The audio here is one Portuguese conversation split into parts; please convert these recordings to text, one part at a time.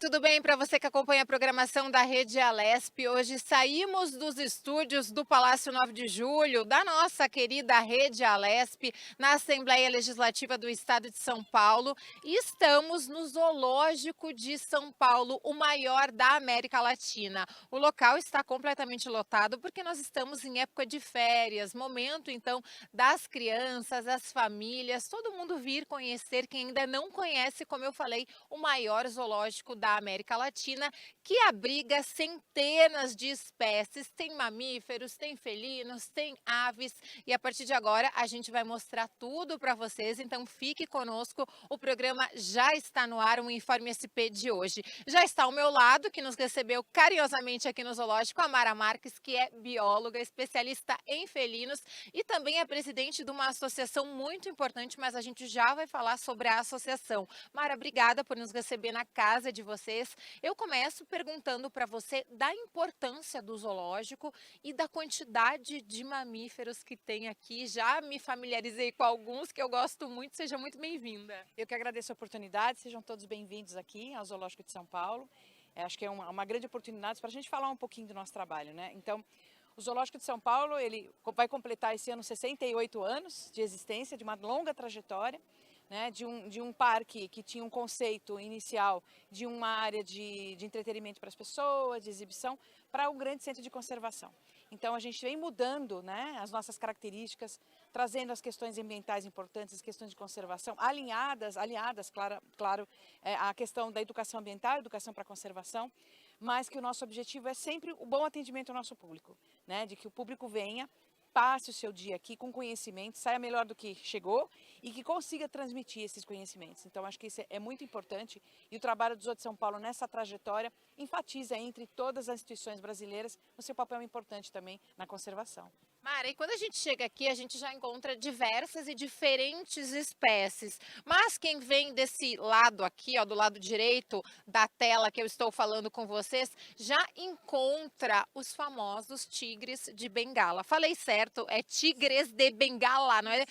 tudo bem para você que acompanha a programação da Rede Alesp? Hoje saímos dos estúdios do Palácio 9 de Julho, da nossa querida Rede Alesp, na Assembleia Legislativa do Estado de São Paulo, e estamos no Zoológico de São Paulo, o maior da América Latina. O local está completamente lotado porque nós estamos em época de férias, momento então das crianças, as famílias, todo mundo vir conhecer, quem ainda não conhece, como eu falei, o maior zoológico da América Latina, que abriga centenas de espécies. Tem mamíferos, tem felinos, tem aves. E a partir de agora a gente vai mostrar tudo para vocês. Então fique conosco. O programa já está no ar, o Informe SP de hoje. Já está ao meu lado, que nos recebeu carinhosamente aqui no zoológico, a Mara Marques, que é bióloga, especialista em felinos e também é presidente de uma associação muito importante, mas a gente já vai falar sobre a associação. Mara, obrigada por nos receber na casa de vocês. Eu começo perguntando para você da importância do zoológico e da quantidade de mamíferos que tem aqui. Já me familiarizei com alguns que eu gosto muito. Seja muito bem-vinda. Eu que agradeço a oportunidade, sejam todos bem-vindos aqui ao Zoológico de São Paulo. Acho que é uma grande oportunidade para a gente falar um pouquinho do nosso trabalho, né? Então, o Zoológico de São Paulo, ele vai completar esse ano 68 anos de existência, de uma longa trajetória, né, de um parque que tinha um conceito inicial de uma área de entretenimento para as pessoas, de exibição, para um grande centro de conservação. Então a gente vem mudando, né, as nossas características, trazendo as questões ambientais importantes, as questões de conservação, alinhadas, claro, à questão da educação ambiental, educação para a conservação, mas que o nosso objetivo é sempre o bom atendimento ao nosso público, né, de que o público venha, passe o seu dia aqui com conhecimento, saia melhor do que chegou e que consiga transmitir esses conhecimentos. Então, acho que isso é muito importante e o trabalho do Zoo de São Paulo nessa trajetória enfatiza entre todas as instituições brasileiras o seu papel importante também na conservação. Mara, e quando a gente chega aqui, a gente já encontra diversas e diferentes espécies. Mas quem vem desse lado aqui, ó, do lado direito da tela que eu estou falando com vocês, já encontra os famosos tigres de Bengala. Falei certo, é tigres de Bengala, não é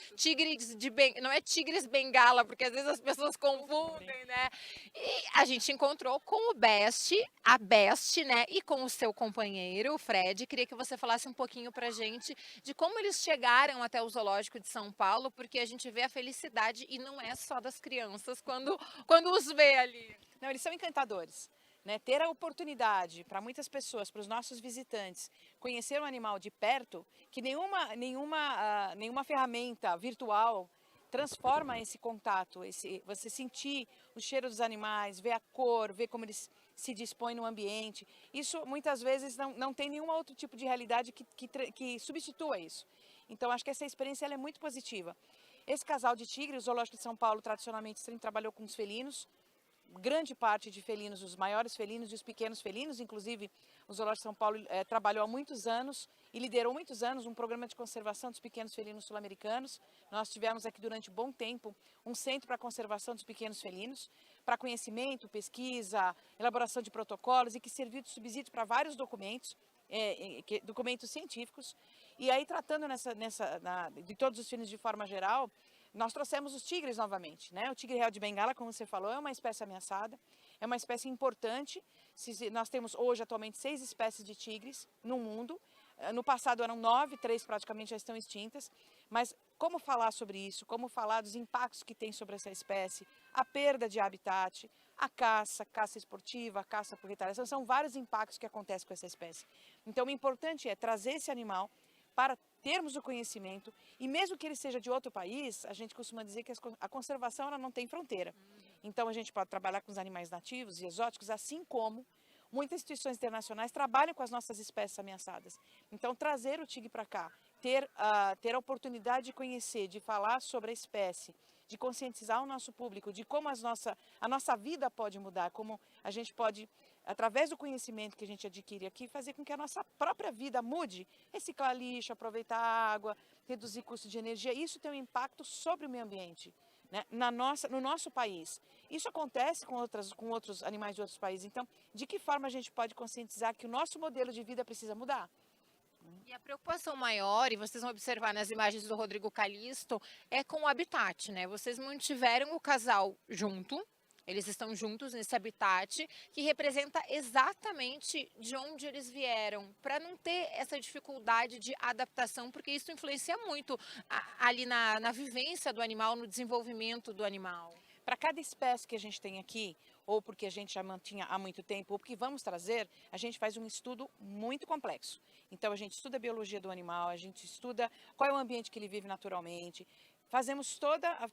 não é tigres Bengala, porque às vezes as pessoas confundem, né? E a gente encontrou com o Best, a Best, né? E com o seu companheiro, o Fred. Queria que você falasse um pouquinho pra gente de como eles chegaram até o Zoológico de São Paulo, porque a gente vê a felicidade e não é só das crianças quando os vê ali. Não, eles são encantadores. Né? Ter a oportunidade para muitas pessoas, para os nossos visitantes, conhecer um animal de perto, que nenhuma ferramenta virtual transforma esse contato, você sentir o cheiro dos animais, ver a cor, ver como eles se dispõem no ambiente. Isso muitas vezes não tem nenhum outro tipo de realidade que substitua isso. Então acho que essa experiência ela é muito positiva. Esse casal de tigres, o Zoológico de São Paulo tradicionalmente sempre trabalhou com os felinos, grande parte de felinos, os maiores felinos e os pequenos felinos, inclusive o Zoológico de São Paulo trabalhou há muitos anos e liderou muitos anos um programa de conservação dos pequenos felinos sul-americanos. Nós tivemos aqui durante um bom tempo um centro para a conservação dos pequenos felinos, para conhecimento, pesquisa, elaboração de protocolos e que serviu de subsídio para vários documentos, documentos científicos. E aí tratando de todos os felinos de forma geral, nós trouxemos os tigres novamente, né? O tigre real de Bengala, como você falou, é uma espécie ameaçada, é uma espécie importante. Nós temos hoje atualmente 6 espécies de tigres no mundo. No passado eram 9, 3 praticamente já estão extintas. Mas como falar sobre isso? Como falar dos impactos que tem sobre essa espécie? A perda de habitat, a caça esportiva, a caça por retaliação, são vários impactos que acontecem com essa espécie. Então o importante é trazer esse animal para termos o conhecimento, e mesmo que ele seja de outro país, a gente costuma dizer que a conservação ela não tem fronteira. Então a gente pode trabalhar com os animais nativos e exóticos, assim como muitas instituições internacionais trabalham com as nossas espécies ameaçadas. Então trazer o tigre para cá, ter a oportunidade de conhecer, de falar sobre a espécie, de conscientizar o nosso público, de como a nossa vida pode mudar, como a gente pode, através do conhecimento que a gente adquire aqui, fazer com que a nossa própria vida mude, reciclar lixo, aproveitar a água, reduzir custo de energia. Isso tem um impacto sobre o meio ambiente, né? No nosso país. Isso acontece com outros animais de outros países. Então, de que forma a gente pode conscientizar que o nosso modelo de vida precisa mudar? E a preocupação maior, e vocês vão observar nas imagens do Rodrigo Calixto, é com o habitat, né? Vocês mantiveram o casal junto, Eles estão juntos nesse habitat que representa exatamente de onde eles vieram, para não ter essa dificuldade de adaptação, porque isso influencia muito ali na vivência do animal, no desenvolvimento do animal. Para cada espécie que a gente tem aqui, ou porque a gente já mantinha há muito tempo, ou porque vamos trazer, a gente faz um estudo muito complexo. Então a gente estuda a biologia do animal, a gente estuda qual é o ambiente que ele vive naturalmente, fazemos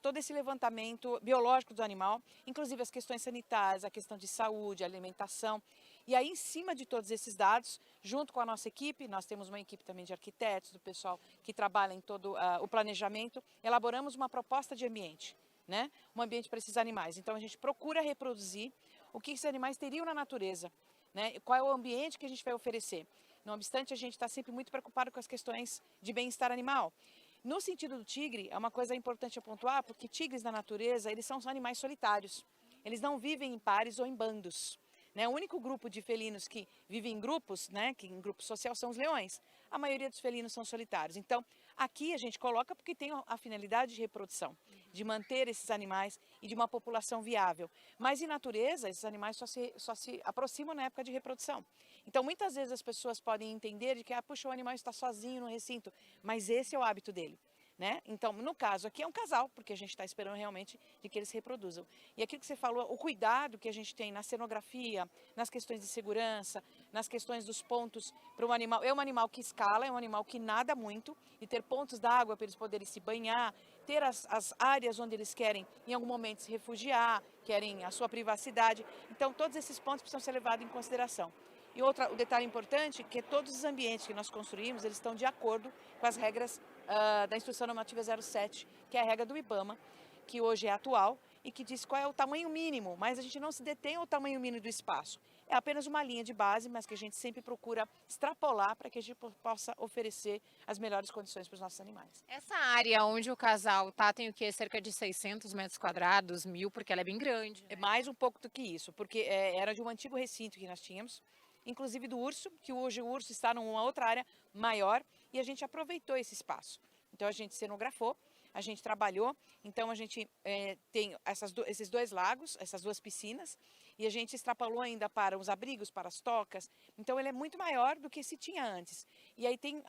todo esse levantamento biológico do animal, inclusive as questões sanitárias, a questão de saúde, alimentação. E aí, em cima de todos esses dados, junto com a nossa equipe, nós temos uma equipe também de arquitetos, do pessoal que trabalha em todo o planejamento, elaboramos uma proposta de ambiente, né? Um ambiente para esses animais. Então a gente procura reproduzir o que esses animais teriam na natureza, né? Qual é o ambiente que a gente vai oferecer. Não obstante, a gente está sempre muito preocupado com as questões de bem-estar animal. No sentido do tigre, é uma coisa importante a pontuar, porque tigres na natureza, eles são animais solitários. Eles não vivem em pares ou em bandos, né? O único grupo de felinos que vive em grupos, né, que em grupo social, são os leões. A maioria dos felinos são solitários. Então, aqui a gente coloca porque tem a finalidade de reprodução, de manter esses animais e de uma população viável. Mas em natureza, esses animais só se aproximam na época de reprodução. Então, muitas vezes as pessoas podem entender de que, puxa, o animal está sozinho no recinto, mas esse é o hábito dele, né? Então, no caso aqui é um casal, porque a gente está esperando realmente de que eles reproduzam. E aquilo que você falou, o cuidado que a gente tem na cenografia, nas questões de segurança, nas questões dos pontos para um animal. É um animal que escala, é um animal que nada muito, e ter pontos d'água para eles poderem se banhar, ter as áreas onde eles querem em algum momento se refugiar, querem a sua privacidade. Então, todos esses pontos precisam ser levados em consideração. E o detalhe importante é que todos os ambientes que nós construímos, eles estão de acordo com as regras da Instrução Normativa 07, que é a regra do IBAMA, que hoje é atual e que diz qual é o tamanho mínimo, mas a gente não se detém ao tamanho mínimo do espaço. É apenas uma linha de base, mas que a gente sempre procura extrapolar para que a gente possa oferecer as melhores condições para os nossos animais. Essa área onde o casal tá tem o quê? Cerca de 600 metros quadrados, 1.000, porque ela é bem grande, É né? mais um pouco do que isso, porque era de um antigo recinto que nós tínhamos, inclusive do urso, que hoje o urso está numa outra área maior e a gente aproveitou esse espaço. Então a gente cenografou, a gente trabalhou, então a gente tem esses dois lagos, essas duas piscinas, e a gente extrapolou ainda para os abrigos, para as tocas, então ele é muito maior do que se tinha antes. E aí tem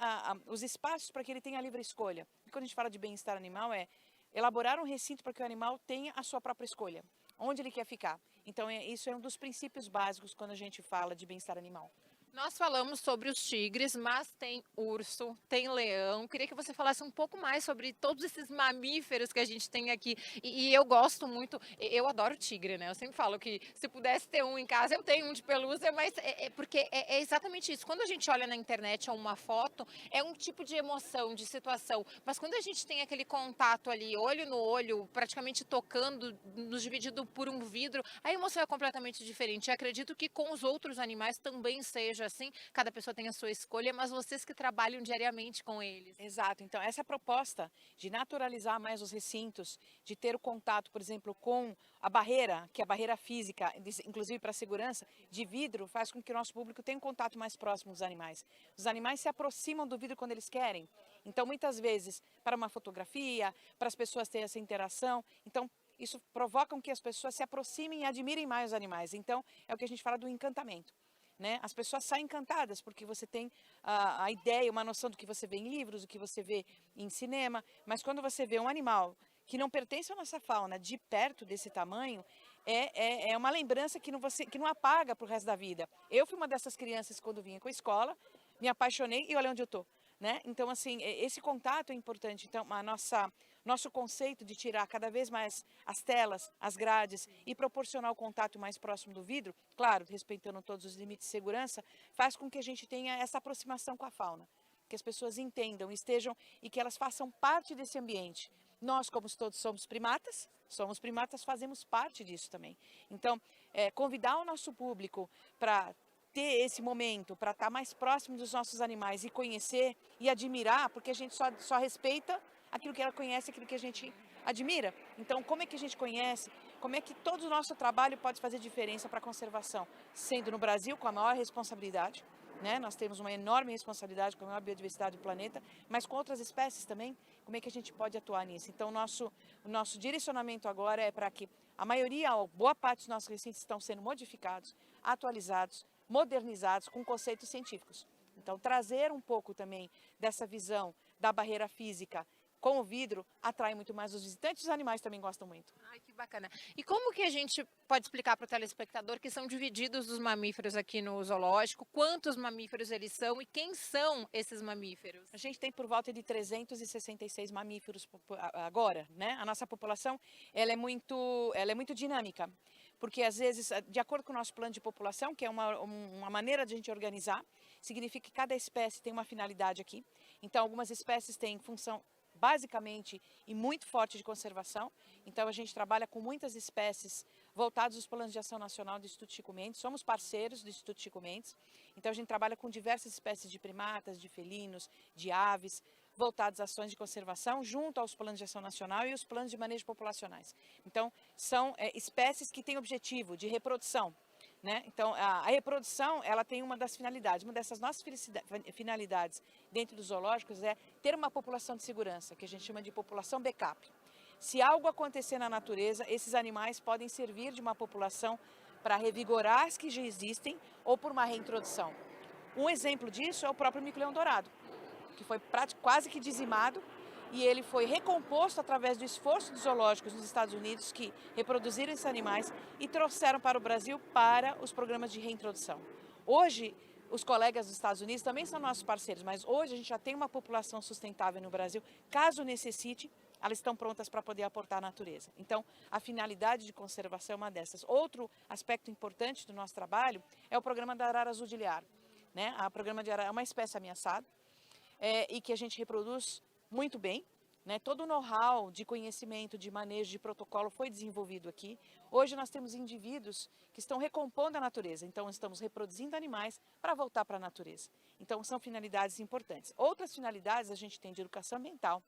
os espaços para que ele tenha livre escolha. E quando a gente fala de bem-estar animal é elaborar um recinto para que o animal tenha a sua própria escolha, onde ele quer ficar. Então, isso é um dos princípios básicos quando a gente fala de bem-estar animal. Nós falamos sobre os tigres, mas tem urso, tem leão. Queria que você falasse um pouco mais sobre todos esses mamíferos que a gente tem aqui. E eu gosto muito, eu adoro tigre, né? Eu sempre falo que se pudesse ter um em casa, eu tenho um de pelúcia, mas porque é exatamente isso. Quando a gente olha na internet ou uma foto, é um tipo de emoção, de situação. Mas quando a gente tem aquele contato ali, olho no olho, praticamente tocando, nos dividido por um vidro, a emoção é completamente diferente. Eu acredito que com os outros animais também seja assim, cada pessoa tem a sua escolha, mas vocês que trabalham diariamente com eles. Exato, então essa proposta de naturalizar mais os recintos, de ter o contato, por exemplo, com a barreira, que é a barreira física, inclusive para a segurança, de vidro, faz com que o nosso público tenha um contato mais próximo dos animais. Os animais se aproximam do vidro quando eles querem, então muitas vezes para uma fotografia, para as pessoas terem essa interação, então isso provoca que as pessoas se aproximem e admirem mais os animais, então é o que a gente fala do encantamento. Né? As pessoas saem encantadas porque você tem a ideia, uma noção do que você vê em livros, do que você vê em cinema, mas quando você vê um animal que não pertence à nossa fauna de perto desse tamanho, é uma lembrança que não apaga para o resto da vida. Eu fui uma dessas crianças quando vinha com a escola, me apaixonei e olha onde eu estou. Né? Então, assim, esse contato é importante. Então, nosso conceito de tirar cada vez mais as telas, as grades e proporcionar o contato mais próximo do vidro, claro, respeitando todos os limites de segurança, faz com que a gente tenha essa aproximação com a fauna, que as pessoas entendam, estejam e que elas façam parte desse ambiente. Nós, como todos somos primatas, fazemos parte disso também. Então, convidar o nosso público para ter esse momento, para estar mais próximo dos nossos animais e conhecer e admirar, porque a gente só respeita aquilo que ela conhece, aquilo que a gente admira. Então, como é que a gente conhece? Como é que todo o nosso trabalho pode fazer diferença para a conservação? Sendo no Brasil com a maior responsabilidade, né? Nós temos uma enorme responsabilidade com a maior biodiversidade do planeta, mas com outras espécies também, como é que a gente pode atuar nisso? Então, o nosso direcionamento agora é para que A maioria, boa parte dos nossos recintos estão sendo modificados, atualizados, modernizados com conceitos científicos. Então, trazer um pouco também dessa visão da barreira física com o vidro atrai muito mais os visitantes, os animais também gostam muito. Ai, que bacana. E como que a gente pode explicar para o telespectador que são divididos os mamíferos aqui no zoológico? Quantos mamíferos eles são e quem são esses mamíferos? A gente tem por volta de 366 mamíferos agora, né? A nossa população, ela é muito dinâmica, porque às vezes, de acordo com o nosso plano de população, que é uma maneira de a gente organizar, significa que cada espécie tem uma finalidade aqui. Então, algumas espécies têm função basicamente e muito forte de conservação. Então a gente trabalha com muitas espécies voltadas aos planos de ação nacional do Instituto Chico Mendes, somos parceiros do Instituto Chico Mendes, então a gente trabalha com diversas espécies de primatas, de felinos, de aves, voltadas a ações de conservação junto aos planos de ação nacional e os planos de manejo populacionais. Então são espécies que têm objetivo de reprodução. Né? Então, a reprodução, ela tem uma das finalidades. Uma dessas nossas finalidades dentro dos zoológicos é ter uma população de segurança, que a gente chama de população backup. Se algo acontecer na natureza, esses animais podem servir de uma população para revigorar as que já existem ou por uma reintrodução. Um exemplo disso é o próprio mico-leão dourado, que foi quase que dizimado, e ele foi recomposto através do esforço dos zoológicos nos Estados Unidos, que reproduziram esses animais e trouxeram para o Brasil para os programas de reintrodução. Hoje, os colegas dos Estados Unidos também são nossos parceiros, mas hoje a gente já tem uma população sustentável no Brasil. Caso necessite, elas estão prontas para poder aportar à natureza. Então, a finalidade de conservação é uma dessas. Outro aspecto importante do nosso trabalho é o programa da arara azul de Ilhar, né? O programa de arara é uma espécie ameaçada e que a gente reproduz muito bem, né? Todo o know-how de conhecimento, de manejo, de protocolo foi desenvolvido aqui. Hoje nós temos indivíduos que estão recompondo a natureza, então estamos reproduzindo animais para voltar para a natureza. Então são finalidades importantes. Outras finalidades a gente tem de educação ambiental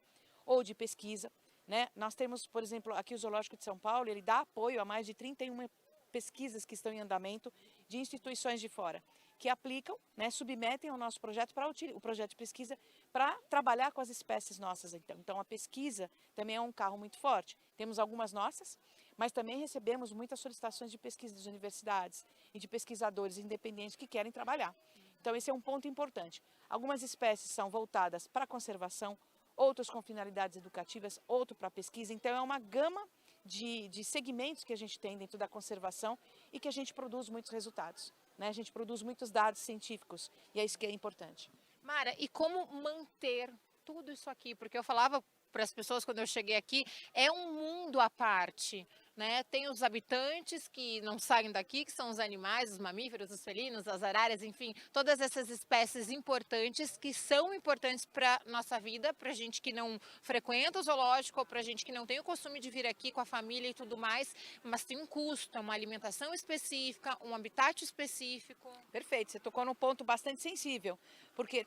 ou de pesquisa, né? Nós temos, por exemplo, aqui o Zoológico de São Paulo, ele dá apoio a mais de 31 pesquisas que estão em andamento de instituições de fora, que aplicam, né, submetem ao nosso projeto, o projeto de pesquisa, para trabalhar com as espécies nossas. Então, a pesquisa também é um carro muito forte. Temos algumas nossas, mas também recebemos muitas solicitações de pesquisa das universidades e de pesquisadores independentes que querem trabalhar. Então, esse é um ponto importante. Algumas espécies são voltadas para a conservação, outras com finalidades educativas, outro para pesquisa. Então, é uma gama de segmentos que a gente tem dentro da conservação e que a gente produz muitos resultados. Né? A gente produz muitos dados científicos e é isso que é importante. Mara, e como manter tudo isso aqui? Porque eu falava para as pessoas quando eu cheguei aqui, é um mundo à parte, né? Tem os habitantes que não saem daqui, que são os animais, os mamíferos, os felinos, as araras, enfim, todas essas espécies importantes que são importantes para nossa vida, para gente que não frequenta o zoológico, ou para gente que não tem o costume de vir aqui com a família e tudo mais, mas tem um custo, é uma alimentação específica, um habitat específico. Perfeito, você tocou num ponto bastante sensível, porque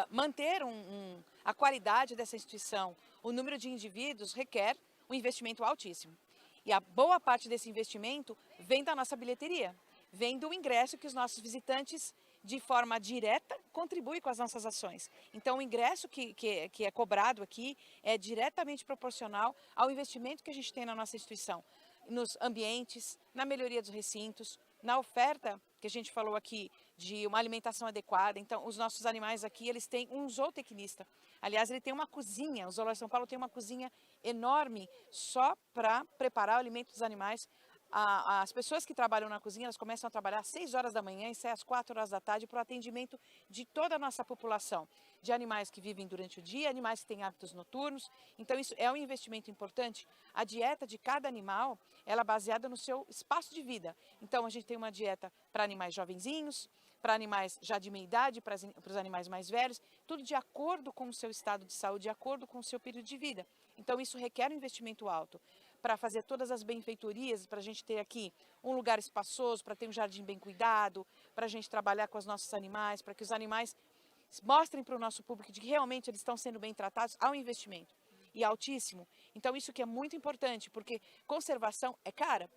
manter a qualidade dessa instituição, o número de indivíduos requer um investimento altíssimo. E a boa parte desse investimento vem da nossa bilheteria, vem do ingresso que os nossos visitantes, de forma direta, contribuem com as nossas ações. Então, o ingresso que é cobrado aqui é diretamente proporcional ao investimento que a gente tem na nossa instituição, nos ambientes, na melhoria dos recintos, na oferta que a gente falou aqui de uma alimentação adequada. Então, os nossos animais aqui, eles têm um zootecnista. Aliás, ele tem uma cozinha, o Zoológico de São Paulo tem uma cozinha enorme só para preparar o alimento dos animais. As pessoas que trabalham na cozinha, elas começam a trabalhar às 6 horas da manhã e saem às 4 horas da tarde para o atendimento de toda a nossa população, de animais que vivem durante o dia, animais que têm hábitos noturnos. Então, isso é um investimento importante. A dieta de cada animal, ela é baseada no seu espaço de vida. Então, a gente tem uma dieta para animais jovenzinhos, para animais já de meia idade, para os animais mais velhos, tudo de acordo com o seu estado de saúde, de acordo com o seu período de vida. Então, isso requer um investimento alto. Para fazer todas as benfeitorias, para a gente ter aqui um lugar espaçoso, para ter um jardim bem cuidado, para a gente trabalhar com os nossos animais, para que os animais mostrem para o nosso público de que realmente eles estão sendo bem tratados, há um investimento, e altíssimo. Então, isso que é muito importante, porque conservação é cara.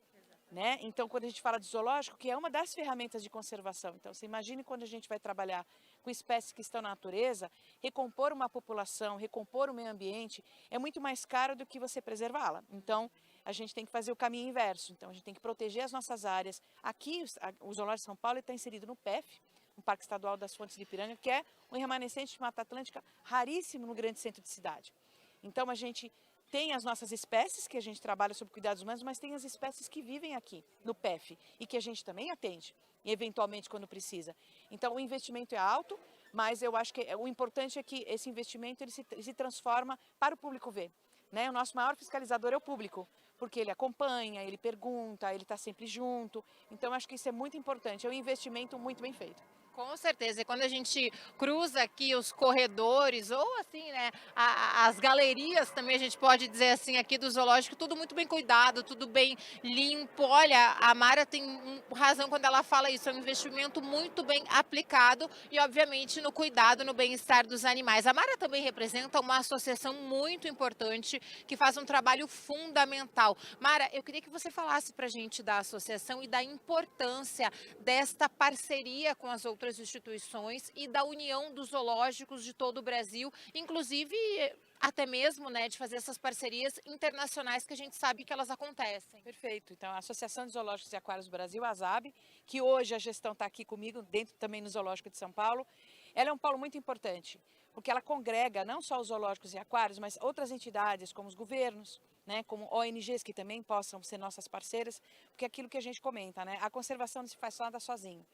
Né? Então, quando a gente fala de zoológico, que é uma das ferramentas de conservação. Então, você imagine quando a gente vai trabalhar com espécies que estão na natureza, recompor uma população, recompor o meio ambiente, é muito mais caro do que você preservá-la. Então, a gente tem que fazer o caminho inverso. Então, a gente tem que proteger as nossas áreas. Aqui, o Zoológico de São Paulo está inserido no PEF, no Parque Estadual das Fontes de Ipiranga, que é um remanescente de Mata Atlântica raríssimo no grande centro de cidade. Então, a gente tem as nossas espécies, que a gente trabalha sob cuidados humanos, mas tem as espécies que vivem aqui, no PEF, e que a gente também atende, eventualmente, quando precisa. Então, o investimento é alto, mas eu acho que o importante é que esse investimento ele se transforma para o público ver. Né? O nosso maior fiscalizador é o público, porque ele acompanha, ele pergunta, ele está sempre junto. Então, acho que isso é muito importante, é um investimento muito bem feito. Com certeza, e quando a gente cruza aqui os corredores, ou assim, né, as galerias também, a gente pode dizer assim, aqui do zoológico, tudo muito bem cuidado, tudo bem limpo. Olha, a Mara tem razão quando ela fala isso, é um investimento muito bem aplicado e, obviamente, no cuidado, no bem-estar dos animais. A Mara também representa uma associação muito importante, que faz um trabalho fundamental. Mara, eu queria que você falasse pra gente da associação e da importância desta parceria com as outras instituições e da união dos zoológicos de todo o Brasil, inclusive até mesmo, né, de fazer essas parcerias internacionais que a gente sabe que elas acontecem. Perfeito. Então, a Associação de Zoológicos e Aquários do Brasil, a ASAB, que hoje a gestão está aqui comigo, dentro também no Zoológico de São Paulo, ela é um polo muito importante, porque ela congrega não só os zoológicos e aquários, mas outras entidades, como os governos, né, como ONGs que também possam ser nossas parceiras, porque é aquilo que a gente comenta, né, a conservação não se faz nada sozinho.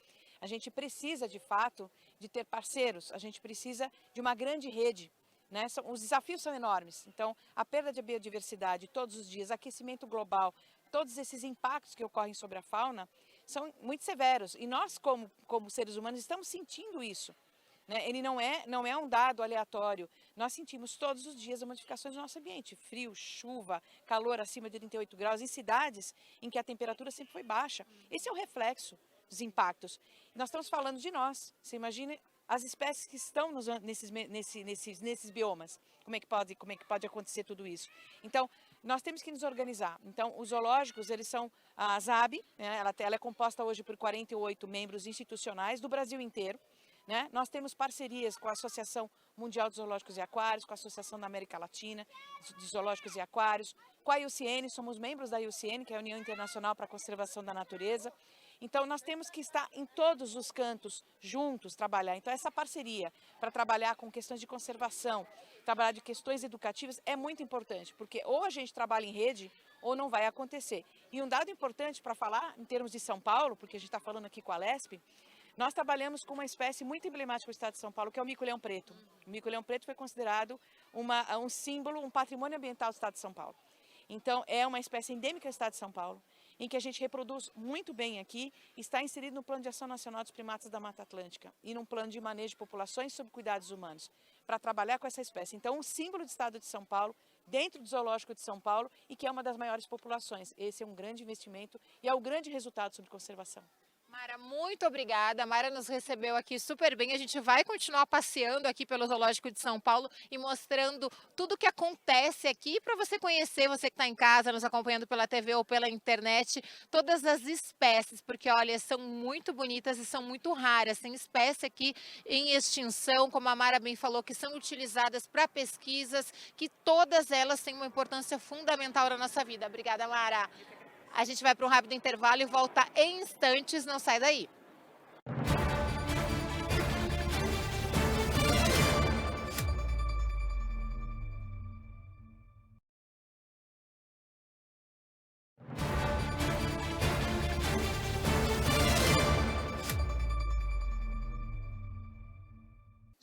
A gente precisa, de fato, de ter parceiros, a gente precisa de uma grande rede. Né? Os desafios são enormes, então a perda de biodiversidade todos os dias, aquecimento global, todos esses impactos que ocorrem sobre a fauna são muito severos e nós como seres humanos estamos sentindo isso. Né? Ele não é um dado aleatório, nós sentimos todos os dias as modificações do nosso ambiente, frio, chuva, calor acima de 38 graus, em cidades em que a temperatura sempre foi baixa. Esse é o reflexo dos impactos. Nós estamos falando de nós, você imagina as espécies que estão nesses biomas, como é que pode acontecer tudo isso? Então, nós temos que nos organizar. Então, os zoológicos, eles são a ZAB, né, ela é composta hoje por 48 membros institucionais do Brasil inteiro. Né? Nós temos parcerias com a Associação Mundial de Zoológicos e Aquários, com a Associação da América Latina de Zoológicos e Aquários, com a IUCN, somos membros da IUCN, que é a União Internacional para a Conservação da Natureza. Então, nós temos que estar em todos os cantos juntos, trabalhar. Então, essa parceria para trabalhar com questões de conservação, trabalhar de questões educativas é muito importante, porque ou a gente trabalha em rede ou não vai acontecer. E um dado importante para falar, em termos de São Paulo, porque a gente está falando aqui com a Alesp, nós trabalhamos com uma espécie muito emblemática do estado de São Paulo, que é o mico-leão preto. O mico-leão preto foi considerado um símbolo, um patrimônio ambiental do estado de São Paulo. Então, é uma espécie endêmica do estado de São Paulo, em que a gente reproduz muito bem aqui, está inserido no Plano de Ação Nacional dos Primatas da Mata Atlântica e num plano de manejo de populações sob cuidados humanos, para trabalhar com essa espécie. Então, um símbolo do estado de São Paulo, dentro do Zoológico de São Paulo, e que é uma das maiores populações. Esse é um grande investimento e é o grande resultado sobre conservação. Mara, muito obrigada. A Mara nos recebeu aqui super bem. A gente vai continuar passeando aqui pelo Zoológico de São Paulo e mostrando tudo o que acontece aqui para você conhecer, você que está em casa, nos acompanhando pela TV ou pela internet, todas as espécies, porque olha, são muito bonitas e são muito raras. Tem espécie aqui em extinção, como a Mara bem falou, que são utilizadas para pesquisas, que todas elas têm uma importância fundamental na nossa vida. Obrigada, Mara. A gente vai para um rápido intervalo e volta em instantes, não sai daí.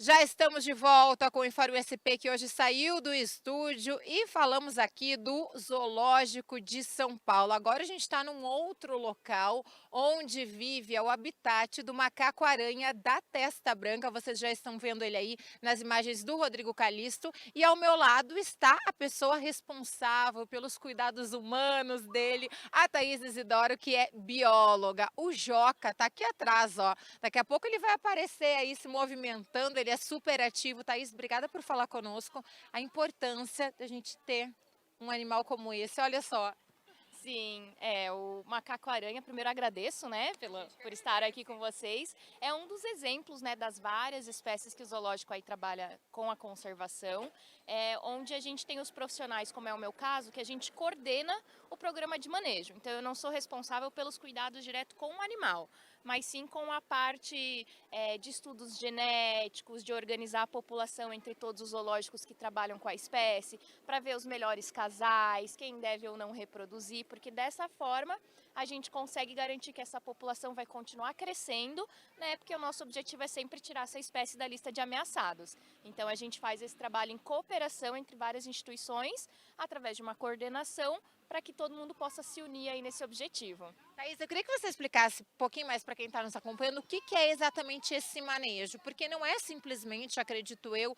Já estamos de volta com o Informe SP, que hoje saiu do estúdio e falamos aqui do Zoológico de São Paulo. Agora a gente está num outro local onde vive o habitat do macaco-aranha da testa branca. Vocês já estão vendo ele aí nas imagens do Rodrigo Calisto. E ao meu lado está a pessoa responsável pelos cuidados humanos dele, a Thaís Isidoro, que é bióloga. O Joca está aqui atrás, ó. Daqui a pouco ele vai aparecer aí se movimentando, ele é super ativo. Thaís, obrigada por falar conosco. A importância da gente ter um animal como esse, olha só. Sim, o macaco-aranha, primeiro agradeço, né, por estar aqui com vocês. É um dos exemplos, né, das várias espécies que o zoológico aí trabalha com a conservação, onde a gente tem os profissionais, como é o meu caso, que a gente coordena o programa de manejo. Então, eu não sou responsável pelos cuidados direto com o animal, mas sim com a parte de estudos genéticos, de organizar a população entre todos os zoológicos que trabalham com a espécie, para ver os melhores casais, quem deve ou não reproduzir, porque dessa forma a gente consegue garantir que essa população vai continuar crescendo, né? Porque o nosso objetivo é sempre tirar essa espécie da lista de ameaçados. Então a gente faz esse trabalho em cooperação entre várias instituições, através de uma coordenação, para que todo mundo possa se unir aí nesse objetivo. Thaís, eu queria que você explicasse um pouquinho mais para quem está nos acompanhando o que é exatamente esse manejo, porque não é simplesmente, acredito eu,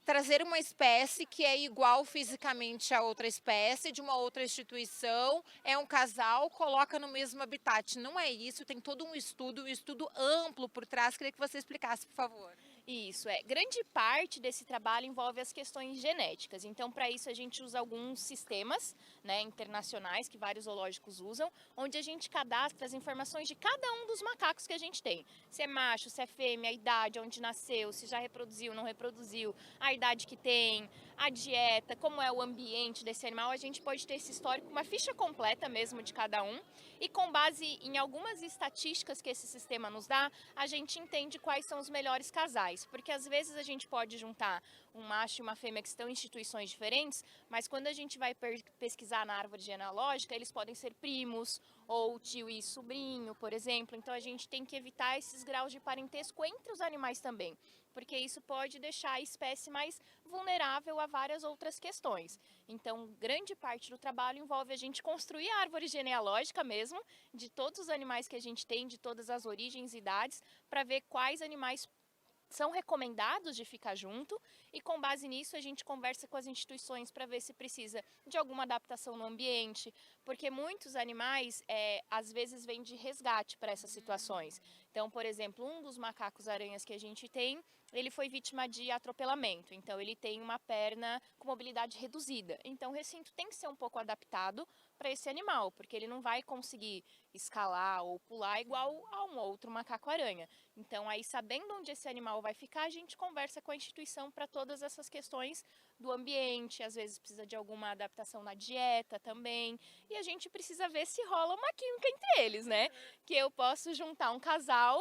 trazer uma espécie que é igual fisicamente a outra espécie, de uma outra instituição, é um casal, coloca no mesmo habitat. Não é isso, tem todo um estudo amplo por trás. Queria que você explicasse, por favor. Isso, grande parte desse trabalho envolve as questões genéticas. Então, para isso, a gente usa alguns sistemas, né, internacionais que vários zoológicos usam, onde a gente cadastra as informações de cada um dos macacos que a gente tem. Se é macho, se é fêmea, a idade, onde nasceu, se já reproduziu, não reproduziu, a idade que tem, a dieta, como é o ambiente desse animal. A gente pode ter esse histórico, uma ficha completa mesmo de cada um. E com base em algumas estatísticas que esse sistema nos dá, a gente entende quais são os melhores casais. Porque às vezes a gente pode juntar um macho e uma fêmea que estão em instituições diferentes, mas quando a gente vai pesquisar na árvore genealógica, eles podem ser primos ou tio e sobrinho, por exemplo. Então a gente tem que evitar esses graus de parentesco entre os animais também, porque isso pode deixar a espécie mais vulnerável a várias outras questões. Então, grande parte do trabalho envolve a gente construir a árvore genealógica mesmo, de todos os animais que a gente tem, de todas as origens e idades, para ver quais animais são recomendados de ficar junto, e com base nisso a gente conversa com as instituições para ver se precisa de alguma adaptação no ambiente, porque muitos animais às vezes vêm de resgate para essas situações. Então, por exemplo, um dos macacos-aranhas que a gente tem, ele foi vítima de atropelamento, então ele tem uma perna com mobilidade reduzida. Então o recinto tem que ser um pouco adaptado para esse animal, porque ele não vai conseguir escalar ou pular igual a um outro macaco-aranha. Então, aí, sabendo onde esse animal vai ficar, a gente conversa com a instituição para todas essas questões do ambiente. Às vezes precisa de alguma adaptação na dieta também. E a gente precisa ver se rola uma química entre eles, né? Que eu posso juntar um casal,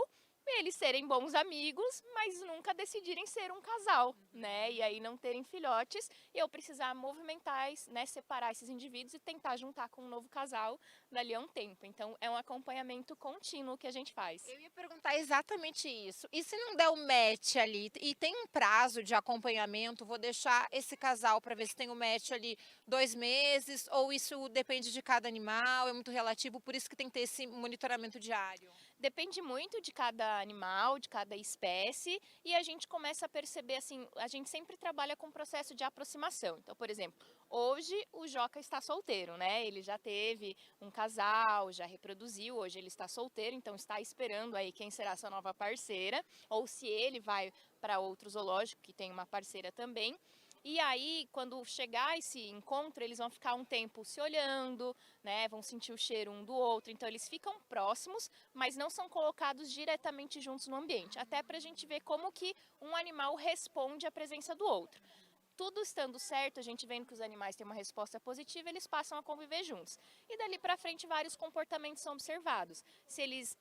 eles serem bons amigos, mas nunca decidirem ser um casal, né? E aí não terem filhotes, e eu precisar movimentar, né, separar esses indivíduos e tentar juntar com um novo casal dali a um tempo. Então é um acompanhamento contínuo que a gente faz. Eu ia perguntar exatamente isso. E se não der o match ali, e tem um prazo de acompanhamento, vou deixar esse casal para ver se tem o match ali 2 meses, ou isso depende de cada animal, é muito relativo, por isso que tem que ter esse monitoramento diário. Depende muito de cada animal, de cada espécie, e a gente começa a perceber, assim, a gente sempre trabalha com o processo de aproximação. Então, por exemplo, hoje o Joca está solteiro, né? Ele já teve um casal, já reproduziu, hoje ele está solteiro, então está esperando aí quem será sua nova parceira, ou se ele vai para outro zoológico que tem uma parceira também. E aí, quando chegar esse encontro, eles vão ficar um tempo se olhando, né? Vão sentir o cheiro um do outro. Então, eles ficam próximos, mas não são colocados diretamente juntos no ambiente. Até para a gente ver como que um animal responde à presença do outro. Tudo estando certo, a gente vendo que os animais têm uma resposta positiva, eles passam a conviver juntos. E dali para frente, vários comportamentos são observados. Se eles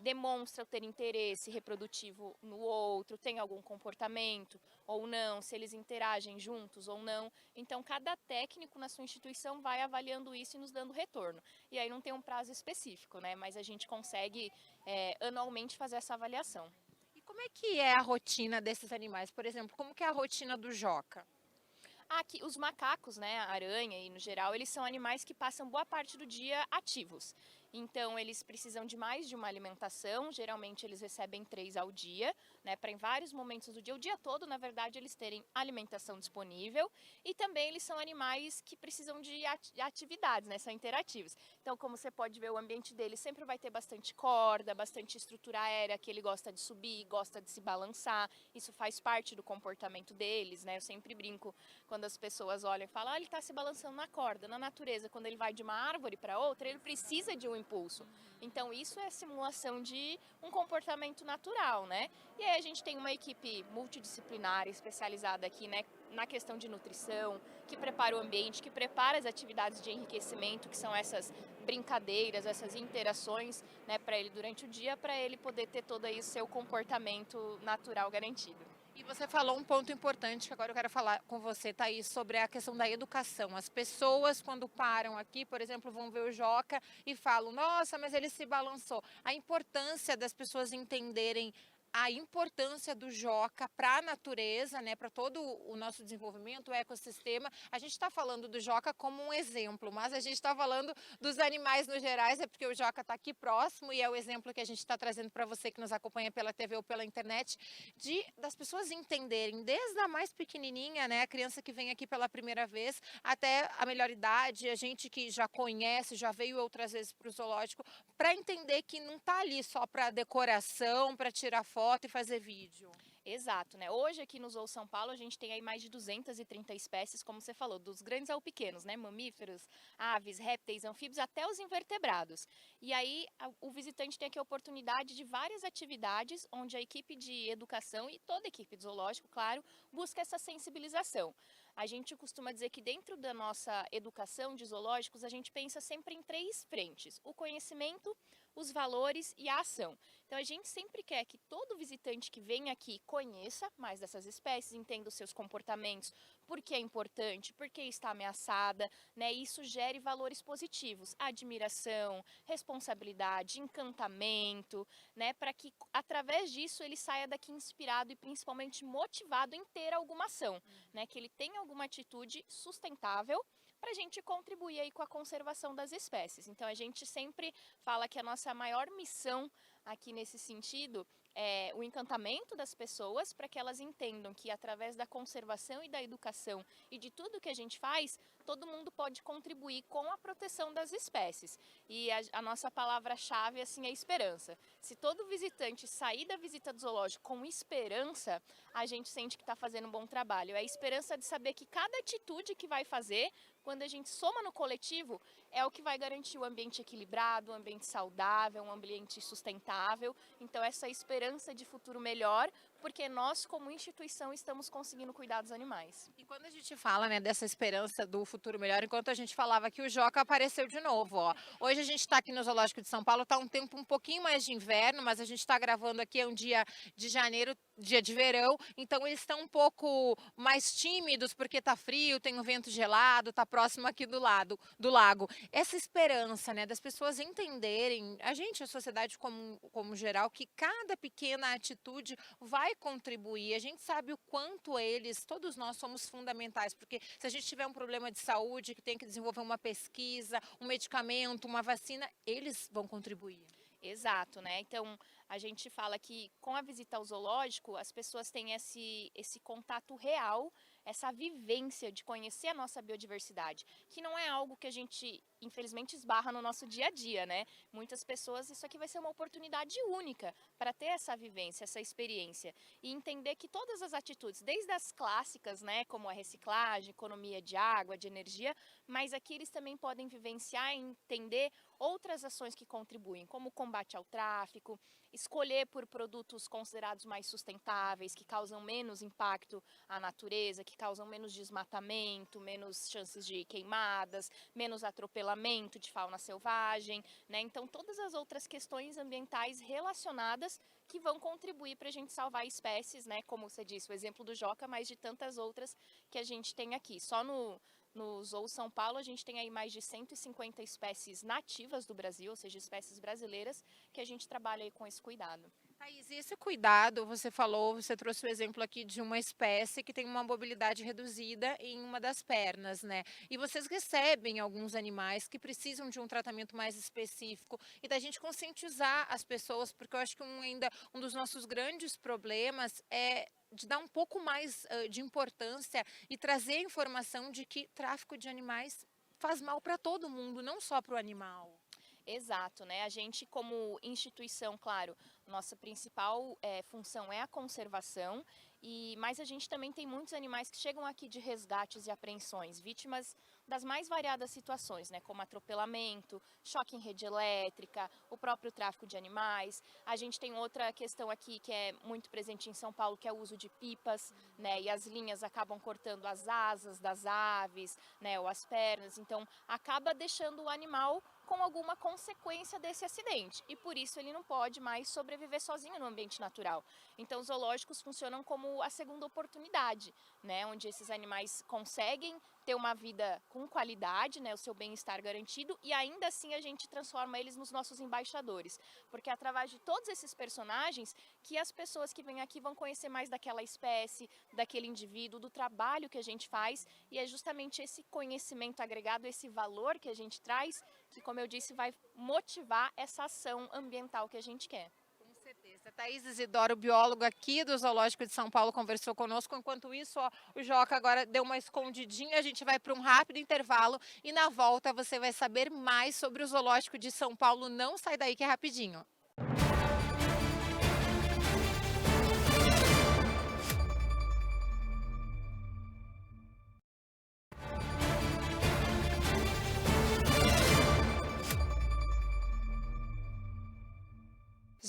demonstram ter interesse reprodutivo no outro, tem algum comportamento ou não, se eles interagem juntos ou não. Então, cada técnico na sua instituição vai avaliando isso e nos dando retorno. E aí não tem um prazo específico, né? Mas a gente consegue anualmente fazer essa avaliação. E como é que é a rotina desses animais? Por exemplo, como que é a rotina do Joca? Aqui, os macacos, né, a aranha e no geral, eles são animais que passam boa parte do dia ativos. Então, eles precisam de mais de uma alimentação, geralmente eles recebem 3 ao dia, né, para em vários momentos do dia, o dia todo, na verdade, eles terem alimentação disponível, e também eles são animais que precisam de atividades, né, são interativos. Então, como você pode ver, o ambiente deles sempre vai ter bastante corda, bastante estrutura aérea, que ele gosta de subir, gosta de se balançar, isso faz parte do comportamento deles, né, eu sempre brinco quando as pessoas olham e falam, ele está se balançando na corda, na natureza, quando ele vai de uma árvore para outra, ele precisa de um impulso. Então isso é simulação de um comportamento natural, né? E aí a gente tem uma equipe multidisciplinar especializada aqui, né, na questão de nutrição, que prepara o ambiente, que prepara as atividades de enriquecimento, que são essas brincadeiras, essas interações, né, para ele durante o dia, para ele poder ter todo aí o seu comportamento natural garantido. E você falou um ponto importante que agora eu quero falar com você, Thaís, sobre a questão da educação. As pessoas, quando param aqui, por exemplo, vão ver o Joca e falam, nossa, mas ele se balançou. A importância das pessoas entenderem a importância do Joca para a natureza, né, para todo o nosso desenvolvimento, o ecossistema. A gente está falando do Joca como um exemplo, mas a gente está falando dos animais no gerais, é porque o Joca está aqui próximo e é o exemplo que a gente está trazendo para você que nos acompanha pela TV ou pela internet, das pessoas entenderem, desde a mais pequenininha, né, a criança que vem aqui pela primeira vez, até a melhor idade, a gente que já conhece, já veio outras vezes para o zoológico, para entender que não está ali só para decoração, para tirar foto e fazer vídeo. Exato, né? Hoje aqui no Zoo São Paulo a gente tem aí mais de 230 espécies, como você falou, dos grandes ao pequenos, né? Mamíferos, aves, répteis, anfíbios, até os invertebrados. E aí o visitante tem aqui a oportunidade de várias atividades onde a equipe de educação e toda a equipe de zoológico, claro, busca essa sensibilização. A gente costuma dizer que dentro da nossa educação de zoológicos a gente pensa sempre em 3 frentes: o conhecimento, os valores e a ação. Então a gente sempre quer que todo visitante que vem aqui conheça mais dessas espécies, entenda os seus comportamentos, por que é importante, por que está ameaçada, né? E isso gere valores positivos, admiração, responsabilidade, encantamento, né? Para que através disso ele saia daqui inspirado e principalmente motivado em ter alguma ação, né? Que ele tenha alguma atitude sustentável para a gente contribuir aí com a conservação das espécies. Então a gente sempre fala que a nossa maior missão aqui nesse sentido é o encantamento das pessoas, para que elas entendam que através da conservação e da educação e de tudo que a gente faz, todo mundo pode contribuir com a proteção das espécies. E a nossa palavra-chave assim é esperança. Se todo visitante sair da visita do zoológico com esperança, a gente sente que está fazendo um bom trabalho. É a esperança de saber que cada atitude que vai fazer, quando a gente soma no coletivo, é o que vai garantir o ambiente equilibrado, um ambiente saudável, um ambiente sustentável. Então essa esperança de futuro melhor, porque nós como instituição estamos conseguindo cuidar dos animais. E quando a gente fala, né, dessa esperança do futuro melhor, enquanto a gente falava que o Joca apareceu de novo, ó. Hoje a gente está aqui no Zoológico de São Paulo, está um tempo um pouquinho mais de inverno, mas a gente está gravando aqui, é um dia de janeiro, dia de verão, então eles estão um pouco mais tímidos porque está frio, tem um vento gelado, está próximo aqui do lago. Essa esperança, né, das pessoas entenderem, a gente, a sociedade como geral, que cada pequena atitude vai contribuir. A gente sabe o quanto eles, todos nós somos fundamentais, porque se a gente tiver um problema de saúde, que tem que desenvolver uma pesquisa, um medicamento, uma vacina, eles vão contribuir. Exato, né? Então, a gente fala que com a visita ao zoológico, as pessoas têm esse contato real, essa vivência de conhecer a nossa biodiversidade, que não é algo que a gente, infelizmente, esbarra no nosso dia a dia, né? Muitas pessoas, isso aqui vai ser uma oportunidade única para ter essa vivência, essa experiência e entender que todas as atitudes, desde as clássicas, né, como a reciclagem, economia de água, de energia, mas aqui eles também podem vivenciar e entender outras ações que contribuem, como o combate ao tráfico, escolher por produtos considerados mais sustentáveis, que causam menos impacto à natureza, que causam menos desmatamento, menos chances de queimadas, menos atropelamento de fauna selvagem, né? Então, todas as outras questões ambientais relacionadas que vão contribuir para a gente salvar espécies, né? Como você disse, o exemplo do Joca, mas de tantas outras que a gente tem aqui. Só no Zoo São Paulo, a gente tem aí mais de 150 espécies nativas do Brasil, ou seja, espécies brasileiras, que a gente trabalha aí com esse cuidado. Thaís, e esse cuidado, você falou, você trouxe o exemplo aqui de uma espécie que tem uma mobilidade reduzida em uma das pernas, né? E vocês recebem alguns animais que precisam de um tratamento mais específico e da gente conscientizar as pessoas, porque eu acho que ainda um dos nossos grandes problemas é de dar um pouco mais de importância e trazer a informação de que tráfico de animais faz mal para todo mundo, não só para o animal. Exato, né? A gente, como instituição, claro, nossa principal função é a conservação, mas a gente também tem muitos animais que chegam aqui de resgates e apreensões, vítimas das mais variadas situações, né? Como atropelamento, choque em rede elétrica, o próprio tráfico de animais. A gente tem outra questão aqui que é muito presente em São Paulo, que é o uso de pipas, né? E as linhas acabam cortando as asas das aves, né? Ou as pernas, então acaba deixando o animal com alguma consequência desse acidente. E por isso ele não pode mais sobreviver sozinho no ambiente natural. Então os zoológicos funcionam como a segunda oportunidade, né, onde esses animais conseguem ter uma vida com qualidade, né, o seu bem-estar garantido, e ainda assim a gente transforma eles nos nossos embaixadores, porque é através de todos esses personagens que as pessoas que vêm aqui vão conhecer mais daquela espécie, daquele indivíduo, do trabalho que a gente faz, e é justamente esse conhecimento agregado, esse valor que a gente traz, que, como eu disse, vai motivar essa ação ambiental que a gente quer. Com certeza. Thaís Isidoro, biólogo aqui do Zoológico de São Paulo, conversou conosco. Enquanto isso, ó, o Joca agora deu uma escondidinha. A gente vai para um rápido intervalo e na volta você vai saber mais sobre o Zoológico de São Paulo. Não sai daí que é rapidinho.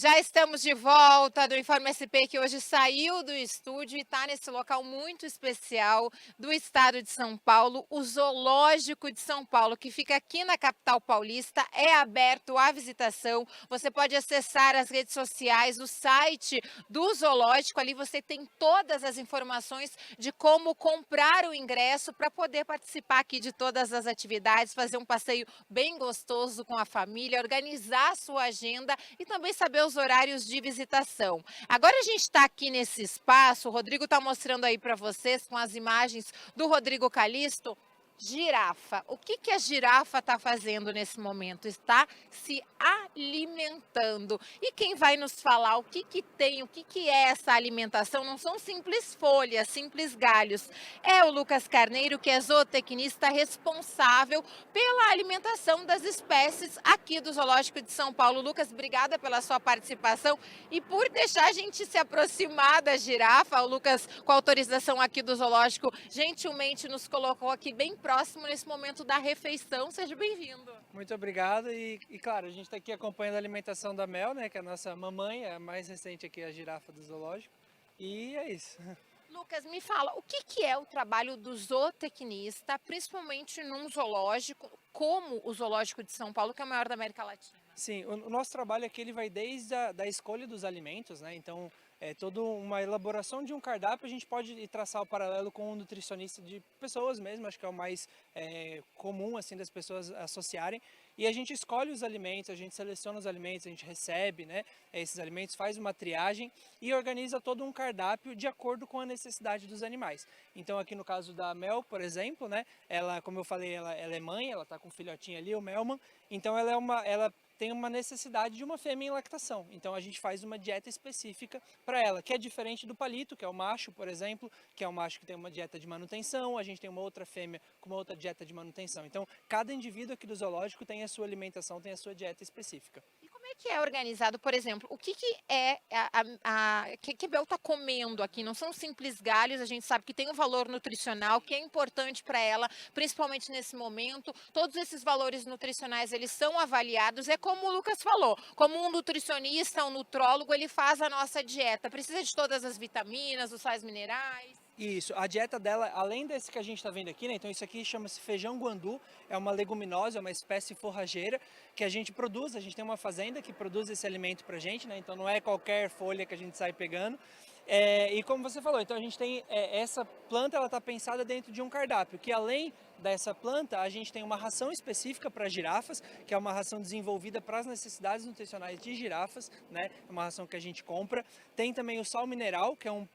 Já estamos de volta do Informe SP, que hoje saiu do estúdio e está nesse local muito especial do estado de São Paulo, o Zoológico de São Paulo, que fica aqui na capital paulista, é aberto à visitação. Você pode acessar as redes sociais, o site do Zoológico, ali você tem todas as informações de como comprar o ingresso para poder participar aqui de todas as atividades, fazer um passeio bem gostoso com a família, organizar a sua agenda e também saber os horários de visitação. Agora a gente está aqui nesse espaço, o Rodrigo está mostrando aí para vocês com as imagens do Rodrigo Calisto. Girafa. O que a girafa está fazendo nesse momento? Está se alimentando. E quem vai nos falar o que tem, o que é essa alimentação? Não são simples folhas, simples galhos. É o Lucas Carneiro, que é zootecnista responsável pela alimentação das espécies aqui do Zoológico de São Paulo. Lucas, obrigada pela sua participação e por deixar a gente se aproximar da girafa. O Lucas, com a autorização aqui do Zoológico, gentilmente nos colocou aqui bem próximo nesse momento da refeição. Seja bem-vindo. Muito obrigado e claro, a gente está aqui acompanhando a alimentação da Mel, né, que é a nossa mamãe, a mais recente aqui, a girafa do zoológico, e é isso. Lucas, me fala, o que é o trabalho do zootecnista, principalmente num zoológico como o Zoológico de São Paulo, que é o maior da América Latina? Sim, o nosso trabalho aqui ele vai desde da escolha dos alimentos, né, então é toda uma elaboração de um cardápio, a gente pode traçar o paralelo com um nutricionista de pessoas mesmo, acho que é o mais comum assim das pessoas associarem, e a gente escolhe os alimentos, a gente seleciona os alimentos, a gente recebe, né, esses alimentos, faz uma triagem e organiza todo um cardápio de acordo com a necessidade dos animais. Então aqui no caso da Mel, por exemplo, né, ela, como eu falei, ela é mãe, ela está com um filhotinho ali, o Melman, então ela tem uma necessidade de uma fêmea em lactação. Então a gente faz uma dieta específica para ela, que é diferente do palito, que é o macho, por exemplo, que é o macho que tem uma dieta de manutenção, a gente tem uma outra fêmea com uma outra dieta de manutenção. Então cada indivíduo aqui do zoológico tem a sua alimentação, tem a sua dieta específica. E como é que é organizado, por exemplo, o que é que Bel está comendo aqui? Não são simples galhos, a gente sabe que tem um valor nutricional que é importante para ela, principalmente nesse momento. Todos esses valores nutricionais, eles são avaliados, é como o Lucas falou, como um nutricionista, um nutrólogo, ele faz a nossa dieta. Precisa de todas as vitaminas, os sais minerais. Isso, a dieta dela, além desse que a gente está vendo aqui, né? Então isso aqui chama-se feijão guandu, é uma leguminosa, é uma espécie forrageira que a gente produz, a gente tem uma fazenda que produz esse alimento pra gente, né? Então não é qualquer folha que a gente sai pegando. E como você falou, então a gente tem essa planta, ela está pensada dentro de um cardápio, que além dessa planta, a gente tem uma ração específica para girafas, que é uma ração desenvolvida para as necessidades nutricionais de girafas, né? É uma ração que a gente compra. Tem também o sal mineral, que é um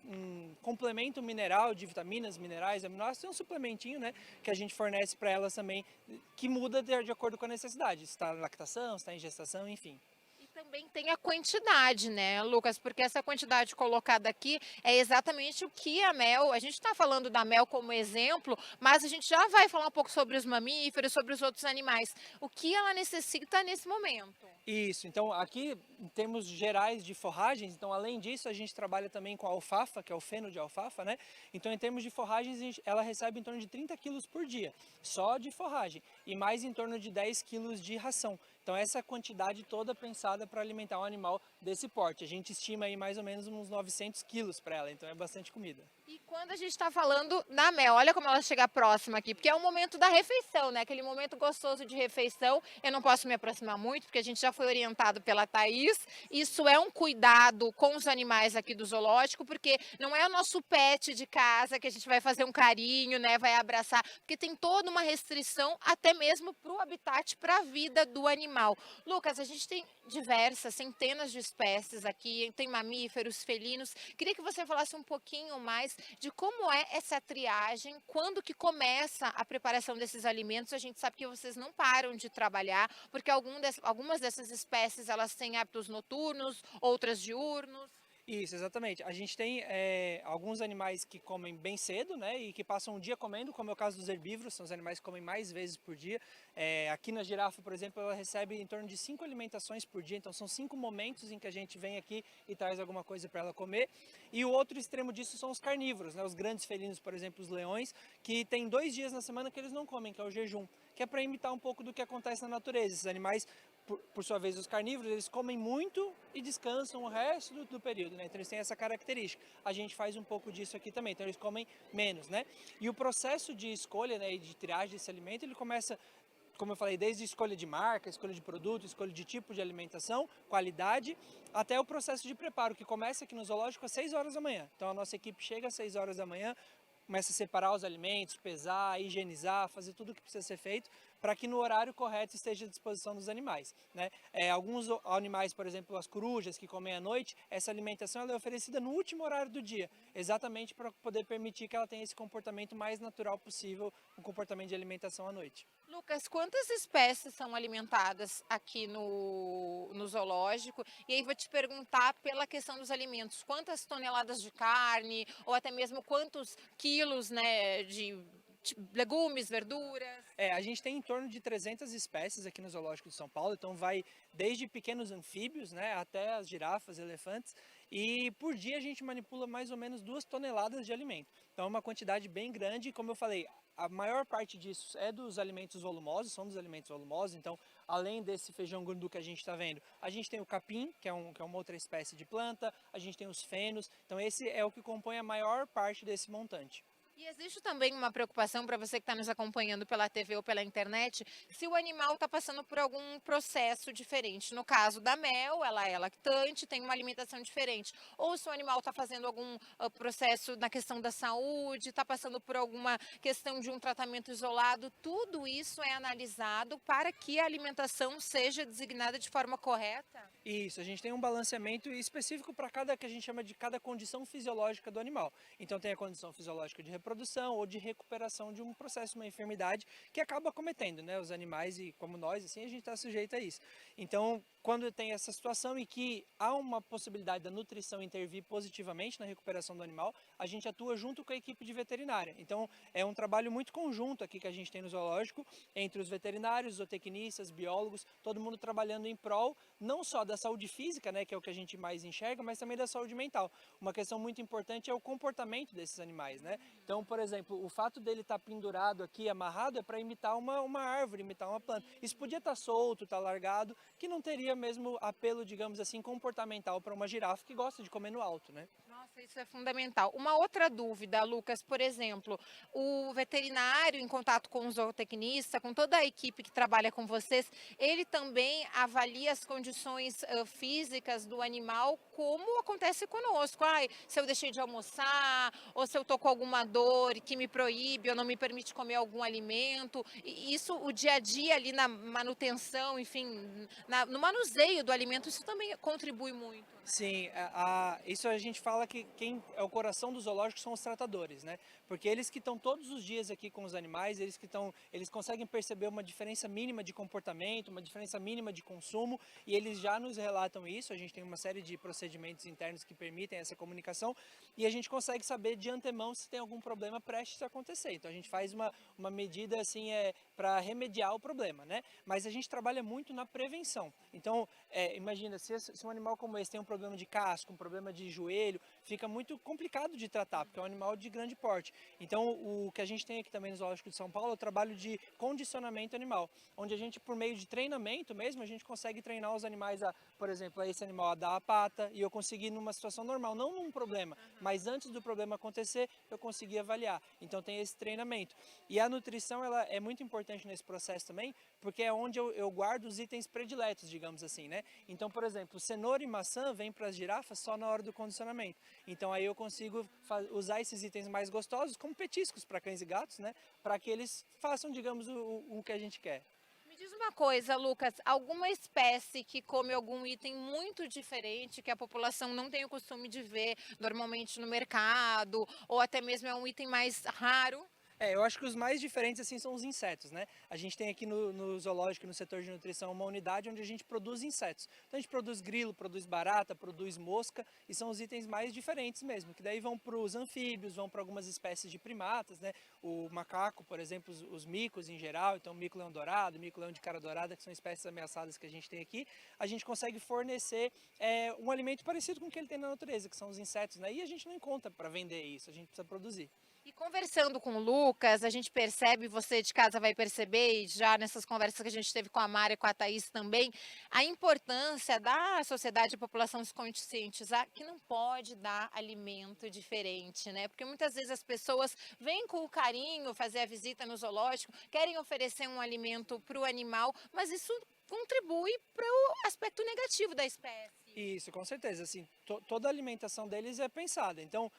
complemento mineral de vitaminas, minerais, aminoácidos, é um suplementinho, né? Que a gente fornece para elas também, que muda de acordo com a necessidade, se está em lactação, se está em gestação, enfim. Também tem a quantidade, né, Lucas? Porque essa quantidade colocada aqui é exatamente o que a mel. A gente está falando da mel como exemplo, mas a gente já vai falar um pouco sobre os mamíferos, sobre os outros animais. O que ela necessita nesse momento? Isso, então aqui em termos gerais de forragens, então além disso a gente trabalha também com a alfafa, que é o feno de alfafa, né? Então em termos de forragens ela recebe em torno de 30 quilos por dia, só de forragem, e mais em torno de 10 quilos de ração. Então essa quantidade toda pensada para alimentar um animal desse porte. A gente estima aí mais ou menos uns 900 quilos para ela, então é bastante comida. E quando a gente está falando da mel, olha como ela chega próxima aqui, porque é o momento da refeição, né? Aquele momento gostoso de refeição. Eu não posso me aproximar muito, porque a gente já foi orientado pela Thaís. Isso é um cuidado com os animais aqui do zoológico, porque não é o nosso pet de casa que a gente vai fazer um carinho, né? Vai abraçar, porque tem toda uma restrição, até mesmo para o habitat, para a vida do animal. Lucas, a gente tem diversas, centenas de espécies aqui, tem mamíferos, felinos. Queria que você falasse um pouquinho mais de como é essa triagem, quando que começa a preparação desses alimentos. A gente sabe que vocês não param de trabalhar, porque algumas dessas espécies elas têm hábitos noturnos, outras diurnos. Isso, exatamente. A gente tem alguns animais que comem bem cedo, né, e que passam um dia comendo, como é o caso dos herbívoros, são os animais que comem mais vezes por dia. Aqui na girafa, por exemplo, ela recebe em torno de 5 alimentações por dia, então são 5 momentos em que a gente vem aqui e traz alguma coisa para ela comer. E o outro extremo disso são os carnívoros, né, os grandes felinos, por exemplo, os leões, que tem 2 dias na semana que eles não comem, que é o jejum, que é para imitar um pouco do que acontece na natureza. Esses animais, por sua vez, os carnívoros, eles comem muito e descansam o resto do período, né? Então eles têm essa característica. A gente faz um pouco disso aqui também, então eles comem menos, né? E o processo de escolha, né, e de triagem desse alimento, ele começa, como eu falei, desde escolha de marca, escolha de produto, escolha de tipo de alimentação, qualidade, até o processo de preparo, que começa aqui no zoológico às 6 horas da manhã. Então a nossa equipe chega às 6 horas da manhã, começa a separar os alimentos, pesar, higienizar, fazer tudo o que precisa ser feito para que no horário correto esteja à disposição dos animais, né? Alguns animais, por exemplo, as corujas que comem à noite, essa alimentação ela é oferecida no último horário do dia, exatamente para poder permitir que ela tenha esse comportamento mais natural possível, um comportamento de alimentação à noite. Lucas, quantas espécies são alimentadas aqui no zoológico? E aí vou te perguntar pela questão dos alimentos, quantas toneladas de carne, ou até mesmo quantos quilos, né, de legumes, verduras? A gente tem em torno de 300 espécies aqui no Zoológico de São Paulo, então vai desde pequenos anfíbios, né, até as girafas, elefantes, e por dia a gente manipula mais ou menos 2 toneladas de alimento. Então é uma quantidade bem grande, e como eu falei, a maior parte disso é dos alimentos volumosos, são dos alimentos volumosos, então além desse feijão gundu que a gente está vendo, a gente tem o capim, que é uma outra espécie de planta, a gente tem os fenos, então esse é o que compõe a maior parte desse montante. E existe também uma preocupação para você que está nos acompanhando pela TV ou pela internet, se o animal está passando por algum processo diferente. No caso da mel, ela é lactante, tem uma alimentação diferente. Ou se o animal está fazendo algum processo na questão da saúde, está passando por alguma questão de um tratamento isolado, tudo isso é analisado para que a alimentação seja designada de forma correta? Isso, a gente tem um balanceamento específico para cada, que a gente chama de cada condição fisiológica do animal. Então tem a condição fisiológica de reprodução ou de recuperação de um processo, uma enfermidade que acaba acometendo, né, os animais, e como nós, assim, a gente está sujeito a isso. Então, quando tem essa situação e que há uma possibilidade da nutrição intervir positivamente na recuperação do animal, a gente atua junto com a equipe de veterinária. Então, é um trabalho muito conjunto aqui que a gente tem no zoológico, entre os veterinários, zootecnistas, biólogos, todo mundo trabalhando em prol, não só da saúde física, né, que é o que a gente mais enxerga, mas também da saúde mental. Uma questão muito importante é o comportamento desses animais, né? Então, por exemplo, o fato dele estar pendurado aqui, amarrado, é para imitar uma árvore, imitar uma planta. Isso podia estar solto, estar largado, que não teria mesmo apelo, digamos assim, comportamental para uma girafa que gosta de comer no alto, né? Nossa, Nossa, isso é fundamental. Uma outra dúvida, Lucas, por exemplo, o veterinário em contato com o zootecnista, com toda a equipe que trabalha com vocês, ele também avalia as condições físicas do animal, como acontece conosco. Ai, se eu deixei de almoçar, ou se eu estou com alguma dor que me proíbe ou não me permite comer algum alimento. E isso, o dia a dia ali na manutenção, enfim, no manuseio do alimento, isso também contribui muito. Sim, isso a gente fala que quem é o coração do zoológico são os tratadores, né? Porque eles que estão todos os dias aqui com os animais, eles conseguem perceber uma diferença mínima de comportamento, uma diferença mínima de consumo, e eles já nos relatam isso. A gente tem uma série de procedimentos internos que permitem essa comunicação, e a gente consegue saber de antemão se tem algum problema prestes a acontecer. Então a gente faz uma medida assim para remediar o problema, né? Mas a gente trabalha muito na prevenção. Então, imagina, se um animal como esse tem um problema de casco, um problema de joelho, fica muito complicado de tratar, porque é um animal de grande porte. Então, o que a gente tem aqui também no Zoológico de São Paulo é o trabalho de condicionamento animal, onde a gente, por meio de treinamento mesmo, a gente consegue treinar os animais por exemplo, esse animal a dar a pata, e eu consegui numa situação normal, não num problema, mas antes do problema acontecer, eu consegui avaliar. Então, tem esse treinamento. E a nutrição, ela é muito importante nesse processo também, porque é onde eu guardo os itens prediletos, digamos assim, né? Então, por exemplo, cenoura e maçã vêm para as girafas só na hora do condicionamento. Então, aí eu consigo usar esses itens mais gostosos como petiscos para cães e gatos, né? Para que eles façam, digamos, o que a gente quer. Me diz uma coisa, Lucas, alguma espécie que come algum item muito diferente que a população não tem o costume de ver normalmente no mercado, ou até mesmo é um item mais raro? Eu acho que os mais diferentes assim são os insetos, né? A gente tem aqui no zoológico, no setor de nutrição, uma unidade onde a gente produz insetos. Então a gente produz grilo, produz barata, produz mosca, e são os itens mais diferentes mesmo, que daí vão para os anfíbios, vão para algumas espécies de primatas, né? O macaco, por exemplo, os micos em geral, então mico-leão dourado, mico-leão de cara dourada, que são espécies ameaçadas que a gente tem aqui, a gente consegue fornecer um alimento parecido com o que ele tem na natureza, que são os insetos, né? E a gente não encontra para vender isso, a gente precisa produzir. E conversando com o Lucas, a gente percebe, você de casa vai perceber, e já nessas conversas que a gente teve com a Mara e com a Thaís também, a importância da sociedade e população se conscientizar que não pode dar alimento diferente, né? Porque muitas vezes as pessoas vêm com carinho fazer a visita no zoológico, querem oferecer um alimento para o animal, mas isso contribui para o aspecto negativo da espécie. Isso, com certeza. Assim, toda a alimentação deles é pensada. Então,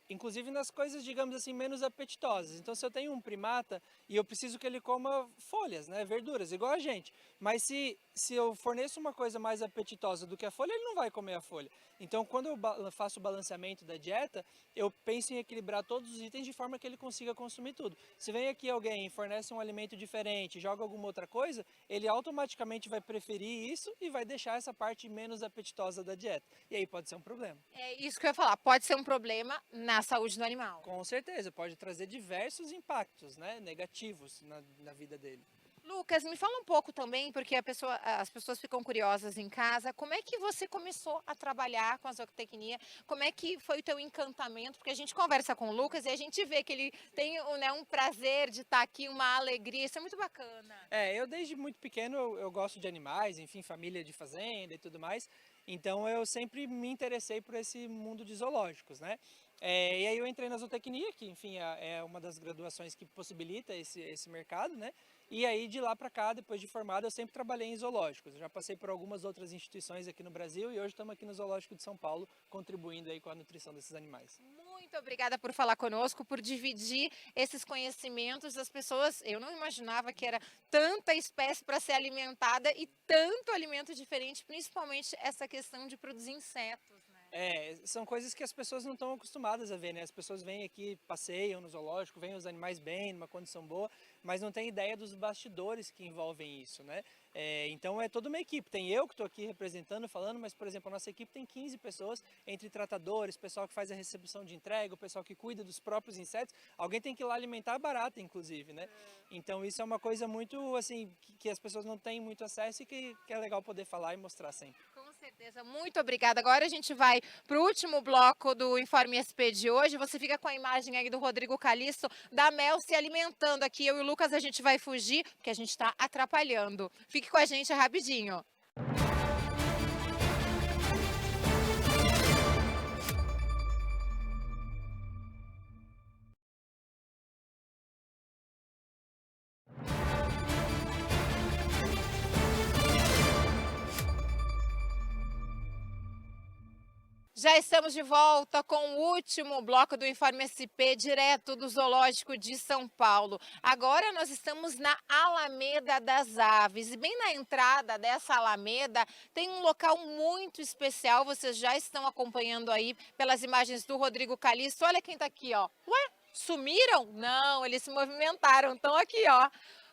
inclusive nas coisas, digamos assim, menos apetitosas. Então, se eu tenho um primata e eu preciso que ele coma folhas, né, verduras, igual a gente, mas se eu forneço uma coisa mais apetitosa do que a folha, ele não vai comer a folha. Então, quando eu faço o balanceamento da dieta, eu penso em equilibrar todos os itens de forma que ele consiga consumir tudo. Se vem aqui alguém e fornece um alimento diferente, joga alguma outra coisa, ele automaticamente vai preferir isso e vai deixar essa parte menos apetitosa da dieta. E aí pode ser um problema. É isso que eu ia falar, pode ser um problema na saúde do animal. Com certeza, pode trazer diversos impactos, né, negativos na vida dele. Lucas, me fala um pouco também, porque as pessoas ficam curiosas em casa, como é que você começou a trabalhar com a zootecnia? Como é que foi o teu encantamento? Porque a gente conversa com o Lucas e a gente vê que ele tem, né, um prazer de estar aqui, uma alegria, isso é muito bacana. Eu desde muito pequeno eu gosto de animais, enfim, família de fazenda e tudo mais, então eu sempre me interessei por esse mundo de zoológicos, né? E aí eu entrei na zootecnia, que enfim é uma das graduações que possibilita esse mercado, né? E aí de lá para cá, depois de formado, eu sempre trabalhei em zoológicos. Eu já passei por algumas outras instituições aqui no Brasil e hoje estamos aqui no Zoológico de São Paulo, contribuindo aí com a nutrição desses animais. Muito obrigada por falar conosco, por dividir esses conhecimentos das pessoas. Eu não imaginava que era tanta espécie para ser alimentada e tanto alimento diferente, principalmente essa questão de produzir insetos, né? São coisas que as pessoas não estão acostumadas a ver, né? As pessoas vêm aqui, passeiam no zoológico, veem os animais bem, numa condição boa, mas não tem ideia dos bastidores que envolvem isso, né? Então é toda uma equipe. Tem eu que estou aqui representando, falando, mas, por exemplo, a nossa equipe tem 15 pessoas, entre tratadores, pessoal que faz a recepção de entrega, o pessoal que cuida dos próprios insetos. Alguém tem que ir lá alimentar a barata, inclusive, né? Então isso é uma coisa muito, assim, que as pessoas não têm muito acesso e que é legal poder falar e mostrar sempre. Com certeza, muito obrigada. Agora a gente vai para o último bloco do Informe SP de hoje. Você fica com a imagem aí do Rodrigo Calisto, da Mel se alimentando aqui. Eu e o Lucas, a gente vai fugir, porque a gente está atrapalhando. Fique com a gente rapidinho. Já estamos de volta com o último bloco do Informe SP, direto do Zoológico de São Paulo. Agora nós estamos na Alameda das Aves e bem na entrada dessa Alameda tem um local muito especial. Vocês já estão acompanhando aí pelas imagens do Rodrigo Calixto. Olha quem está aqui, ó. Ué, sumiram? Não, eles se movimentaram, estão aqui, ó.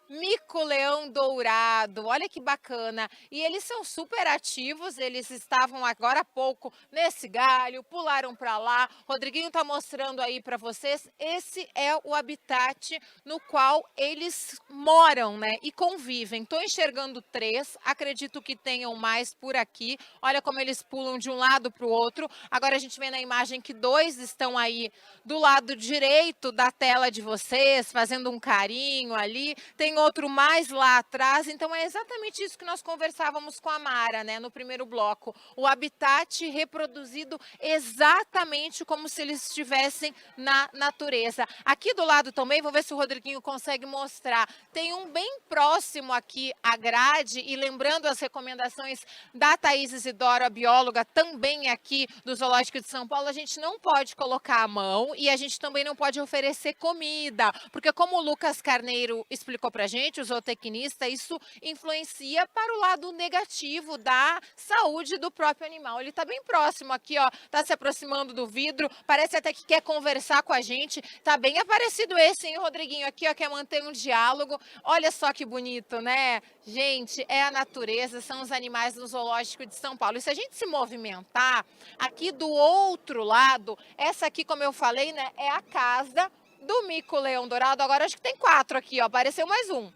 Mico-leão dourado, olha que bacana. E eles são super ativos, eles estavam agora há pouco nesse galho, pularam para lá. Rodriguinho está mostrando aí para vocês, esse é o habitat no qual eles moram, né? E convivem. Estou enxergando 3, acredito que tenham mais por aqui. Olha como eles pulam de um lado para o outro. Agora a gente vê na imagem que 2 estão aí do lado direito da tela de vocês, fazendo um carinho ali. Tem outro mais lá atrás, então é exatamente isso que nós conversávamos com a Mara, né, no primeiro bloco. O habitat reproduzido exatamente como se eles estivessem na natureza. Aqui do lado também, vou ver se o Rodriguinho consegue mostrar, tem um bem próximo aqui à grade, e lembrando as recomendações da Thaís Isidoro, a bióloga, também aqui do Zoológico de São Paulo, a gente não pode colocar a mão e a gente também não pode oferecer comida, porque como o Lucas Carneiro explicou pra gente, o zootecnista, isso influencia para o lado negativo da saúde do próprio animal. Ele está bem próximo aqui, ó, está se aproximando do vidro, parece até que quer conversar com a gente. Tá bem aparecido esse, hein, Rodriguinho? Aqui, ó, quer manter um diálogo. Olha só que bonito, né? Gente, é a natureza, são os animais do Zoológico de São Paulo. E se a gente se movimentar, aqui do outro lado, essa aqui, como eu falei, né, é a casa do mico-leão dourado. Agora acho que tem 4 aqui, ó, apareceu mais um.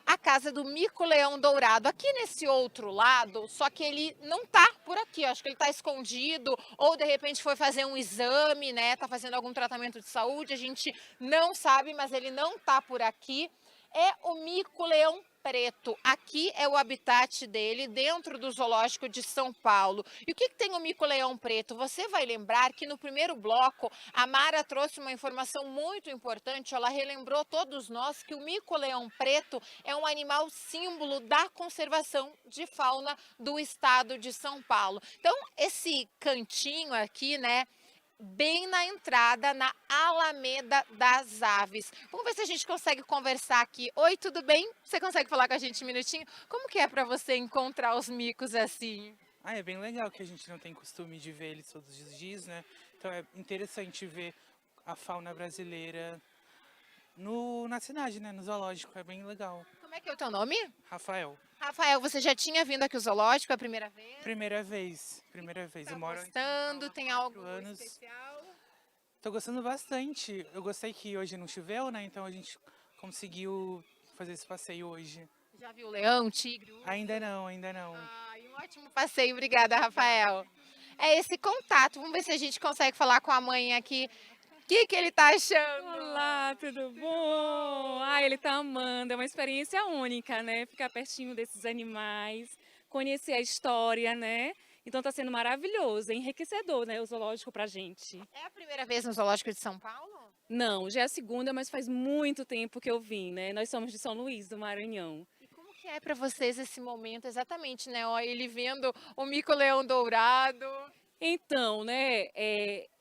A casa do mico-leão dourado, aqui nesse outro lado, só que ele não tá por aqui, acho que ele tá escondido, ou de repente foi fazer um exame, né, tá fazendo algum tratamento de saúde, a gente não sabe, mas ele não tá por aqui. É o mico-leão preto. Aqui é o habitat dele, dentro do Zoológico de São Paulo. E o que tem o mico-leão preto? Você vai lembrar que no primeiro bloco, a Mara trouxe uma informação muito importante, ela relembrou todos nós que o mico-leão preto é um animal símbolo da conservação de fauna do estado de São Paulo. Então, esse cantinho aqui, né, bem na entrada, na Alameda das Aves. Vamos ver se a gente consegue conversar aqui. Oi, tudo bem? Você consegue falar com a gente um minutinho? Como que é para você encontrar os micos assim? Ah, é bem legal que a gente não tem costume de ver eles todos os dias, né? Então é interessante ver a fauna brasileira na cidade, né? No zoológico, é bem legal. Como é que é o teu nome? Rafael, Rafael, você já tinha vindo aqui ao Zoológico a primeira vez? primeira vez. Tá Eu moro em São gostando? Paulo há Tem 4 algo anos. especial? Tô gostando bastante. Eu gostei que hoje não choveu, né? Então a gente conseguiu fazer esse passeio hoje. Já viu leão, tigre, urso? Ainda não, ainda não. Ai, um ótimo passeio. Obrigada, Rafael. É esse contato. Vamos ver se a gente consegue falar com a mãe aqui. O que ele tá achando? Olá, tudo bom? Ah, ele tá amando, é uma experiência única, né? Ficar pertinho desses animais, conhecer a história, né? Então tá sendo maravilhoso, é enriquecedor, né? O zoológico pra gente. É a primeira vez no Zoológico de São Paulo? Não, já é a segunda, mas faz muito tempo que eu vim, né? Nós somos de São Luís, do Maranhão. E como que é para vocês esse momento exatamente, né? Ó, ele vendo o mico-leão dourado. Então, né?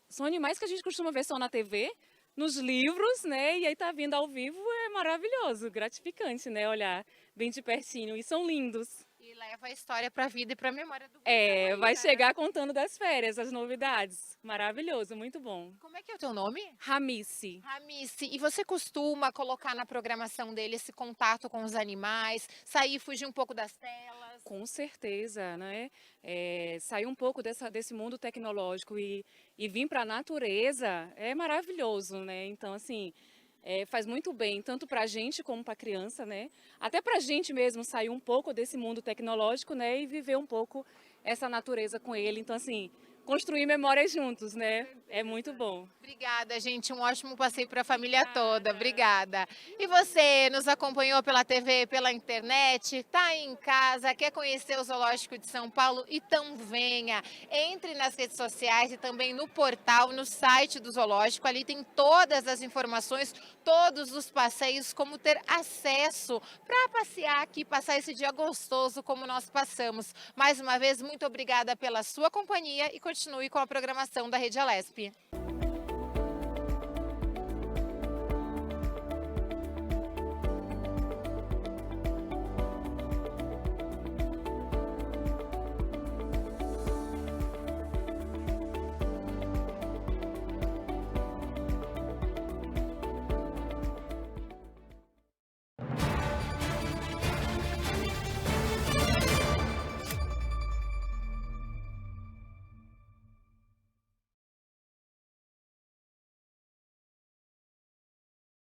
São animais que a gente costuma ver só na TV, nos livros, né? E aí tá vindo ao vivo, é maravilhoso, gratificante, né? Olhar bem de pertinho, e são lindos. E leva a história para a vida e para a memória do Vai chegar contando das férias, as novidades. Maravilhoso, muito bom. Como é que é o teu nome? Ramice. Ramice, e você costuma colocar na programação dele esse contato com os animais, sair, fugir um pouco das telas? Com certeza, né? Sair um pouco desse mundo tecnológico e vir para a natureza é maravilhoso, né? Então, assim, faz muito bem, tanto para a gente como para a criança, né? Até para a gente mesmo sair um pouco desse mundo tecnológico, né? E viver um pouco essa natureza com ele. Então, assim, construir memórias juntos, né? É muito bom. Obrigada, gente. Um ótimo passeio para a família toda. Obrigada. E você nos acompanhou pela TV, pela internet, está aí em casa, quer conhecer o Zoológico de São Paulo? Então venha. Entre nas redes sociais e também no portal, no site do Zoológico. Ali tem todas as informações, todos os passeios, como ter acesso para passear aqui, passar esse dia gostoso como nós passamos. Mais uma vez, muito obrigada pela sua companhia e continue continue com a programação da Rede Alesp.